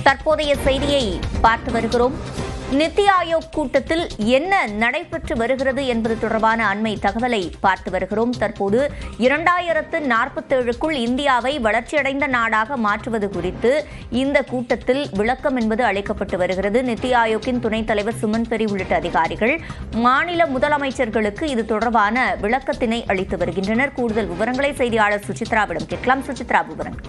தற்போதைய செய்தியை பார்த்து வருகிறோம். நித்தி ஆயோக் கூட்டத்தில் என்ன நடைபெற்று வருகிறது என்பது தொடர்பான அண்மை தகவலை பார்த்து வருகிறோம். தற்போது 2047க்குள் இந்தியாவை வளர்ச்சியடைந்த நாடாக மாற்றுவது குறித்து இந்த கூட்டத்தில் விளக்கம் என்பது அளிக்கப்பட்டு வருகிறது. நித்தி ஆயோக்கின் துணைத் தலைவர் சுமன் பெரி உள்ளிட்ட அதிகாரிகள் மாநில முதலமைச்சர்களுக்கு இது தொடர்பான விளக்கத்தினை அளித்து வருகின்றனர். கூடுதல் விவரங்களை செய்தியாளர் சுசித்ராவிடம் கேட்கலாம். சுசித்ரா, விவரங்கள்.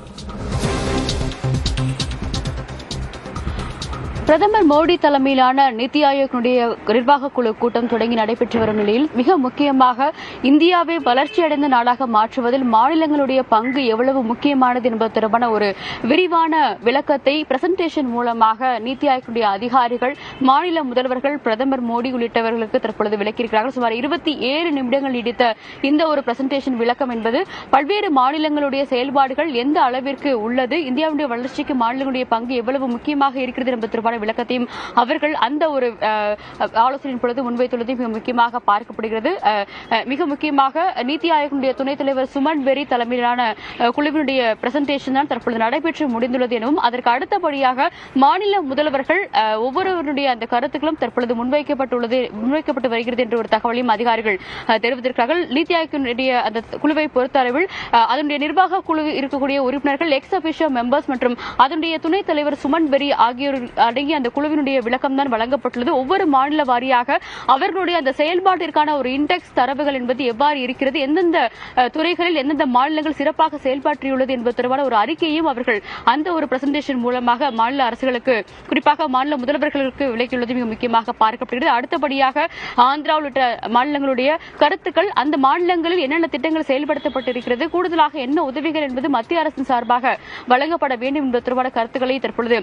பிரதமர் மோடி தலைமையிலான நித்தி ஆயோக்கினுடைய நிர்வாக குழு கூட்டம் தொடங்கி நடைபெற்று வரும் நிலையில் மிக முக்கியமாக இந்தியாவை வளர்ச்சியடைந்த நாடாக மாற்றுவதில் மாநிலங்களுடைய பங்கு எவ்வளவு முக்கியமானது என்பது தொடர்பான ஒரு விரிவான விளக்கத்தை பிரசன்டேஷன் மூலமாக நித்தி ஆயோக்கினுடைய அதிகாரிகள், மாநில முதல்வர்கள், பிரதமர் மோடி உள்ளிட்டவர்களுக்கு தற்பொழுது விளக்கியிருக்கிறார்கள். சுமார் 27 நிமிடங்கள் நீடித்த இந்த ஒரு பிரசன்டேஷன் விளக்கம் என்பது பல்வேறு மாநிலங்களுடைய செயல்பாடுகள் எந்த அளவிற்கு உள்ளது, இந்தியாவுடைய வளர்ச்சிக்கு மாநிலங்களுடைய பங்கு எவ்வளவு முக்கியமாக இருக்கிறது என்பது தொடர்பான விளக்கத்தையும் அவர்கள் அந்த ஒரு ஆலோசனையின் பொழுது முன்வைத்துள்ளது மிக முக்கியமாக பார்க்கப்படுகிறது. மிக முக்கியமாக நித்தி ஆயோக்கினுடைய துணைத் தலைவர் சுமன் பெரி தலைமையிலான குழுவினுடைய பிரசன்டேஷன் தான் தற்பொழுது நடைபெற்று முடிந்துள்ளது எனவும், அதற்கு அடுத்தபடியாக மாநில முதல்வர்கள் ஒவ்வொருவருடைய அந்த கருத்துக்களும் தற்பொழுது முன்வைக்கப்பட்டு வருகிறது என்ற ஒரு தகவலையும் அதிகாரிகள் தெரிவித்திருக்கிறார்கள். நித்தி ஆயோக்கினுடைய அந்த குழுவை பொறுத்தளவில் அதனுடைய நிர்வாக குழு இருக்கக்கூடிய உறுப்பினர்கள், எக்ஸ் அபிஷியோ மெம்பர்ஸ் மற்றும் அதனுடைய துணைத் தலைவர் சுமன் பெரி ஆகியோர் அடங்கிய அந்த குழுவினுடைய விளக்கம் தான் வழங்கப்பட்டுள்ளது. ஒவ்வொரு மாநில வாரியாக அவர்களுடைய அந்த செயல்பாட்டிற்கான ஒரு இண்டெக்ஸ் தரவுகள் என்பது எவ்வாறு இருக்கிறது, எந்தெந்த துறைகளில் எந்தெந்த மாநிலங்கள் சிறப்பாக செயல்பாற்றியுள்ளது என்பது தொடர்பான ஒரு அறிக்கையும் அவர்கள் அந்த ஒரு பிரசன்டேஷன் மூலமாக மாநில அரசுகளுக்கு, குறிப்பாக மாநில முதல்வர்களுக்கு விளக்கியுள்ளது மிக முக்கியமாக பார்க்கப்படுகிறது. அடுத்தபடியாக ஆந்திரா உள்ளிட்ட மாநிலங்களுடைய கருத்துக்கள், அந்த மாநிலங்களில் என்னென்ன திட்டங்கள் செயல்படுத்தப்பட்டிருக்கிறது, கூடுதலாக என்ன உதவிகள் என்பது மத்திய அரசின் சார்பாக வழங்கப்பட வேண்டும் என்பது தொடர்பான கருத்துக்களை தற்பொழுது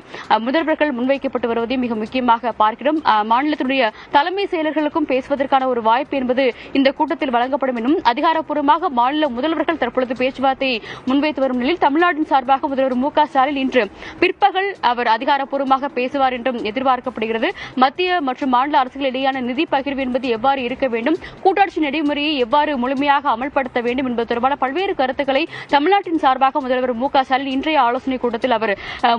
முதல்வர்கள் முன்வைக்கப்பட்டு வருவதையும் மிக முக்கியமாக பார்க்கிறோம். மாநிலத்தினுடைய தலைமை செயலர்களுக்கும் பேசுவதற்கான ஒரு வாய்ப்பு என்பது இந்த கூட்டத்தில் வழங்கப்படும் என்றும் அதிகாரப்பூர்வமாக மாநில முதல்வர்கள் தற்பொழுது பேச்சுவார்த்தையை முன்வைத்து வரும் நிலையில் தமிழ்நாட்டின் சார்பாக முதல்வர் மு.க. ஸ்டாலின் இன்று பிற்பகல் அவர் அதிகாரப்பூர்வமாக பேசுவார் என்றும் எதிர்பார்க்கப்படுகிறது. மத்திய மற்றும் மாநில அரசுகள் இடையேயான நிதி பகிர்வு என்பது எவ்வாறு இருக்க வேண்டும், கூட்டாட்சி நடைமுறையை எவ்வாறு முழுமையாக அமல்படுத்த வேண்டும் என்பது தொடர்பான பல்வேறு கருத்துக்களை தமிழ்நாட்டின் சார்பாக முதல்வர் மு.க. ஸ்டாலின் இன்றைய ஆலோசனைக் கூட்டத்தில் அவர்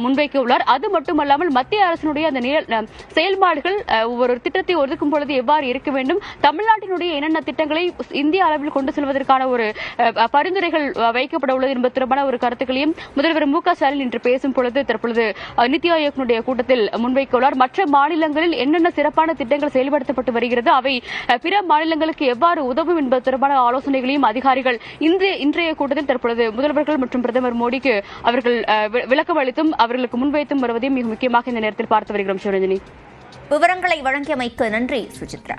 முன்வைக்க உள்ளார். அது மட்டுமல்லாமல் மத்திய அரசினுடைய அந்த செயல்பாடுகள், ஒவ்வொரு திட்டத்தை ஒதுக்கும் பொழுது எவ்வாறு இருக்க வேண்டும், தமிழ்நாட்டினுடைய என்னென்ன திட்டங்களை இந்திய அளவில் கொண்டு செல்வதற்கான ஒரு பரிந்துரைகள் வைக்கப்பட உள்ளது என்பது தொடர்பான ஒரு கருத்துக்களையும் முதல்வர் மு.க. ஸ்டாலின் இன்று பேசும் பொழுது தற்பொழுது நித்தி ஆயோக்கினுடைய கூட்டத்தில் முன்வைக்க உள்ளார். மற்ற மாநிலங்களில் என்னென்ன சிறப்பான திட்டங்கள் செயல்படுத்தப்பட்டு வருகிறது, அவை பிற மாநிலங்களுக்கு எவ்வாறு உதவும் என்பது தொடர்பான ஆலோசனைகளையும் அதிகாரிகள் இன்றைய கூட்டத்தில் தற்பொழுது முதல்வர்கள் மற்றும் பிரதமர் மோடிக்கு அவர்கள் விளக்கம் அளித்தும் அவர்களுக்கு முன்வைத்தும் வருவதையும் மிக முக்கியமாக இந்த நேரத்தில் பார்த்து வருகிறோம். சிவரஞ்சனி, விவரங்களை வழங்கியமைக்கு நன்றி சுசித்ரா.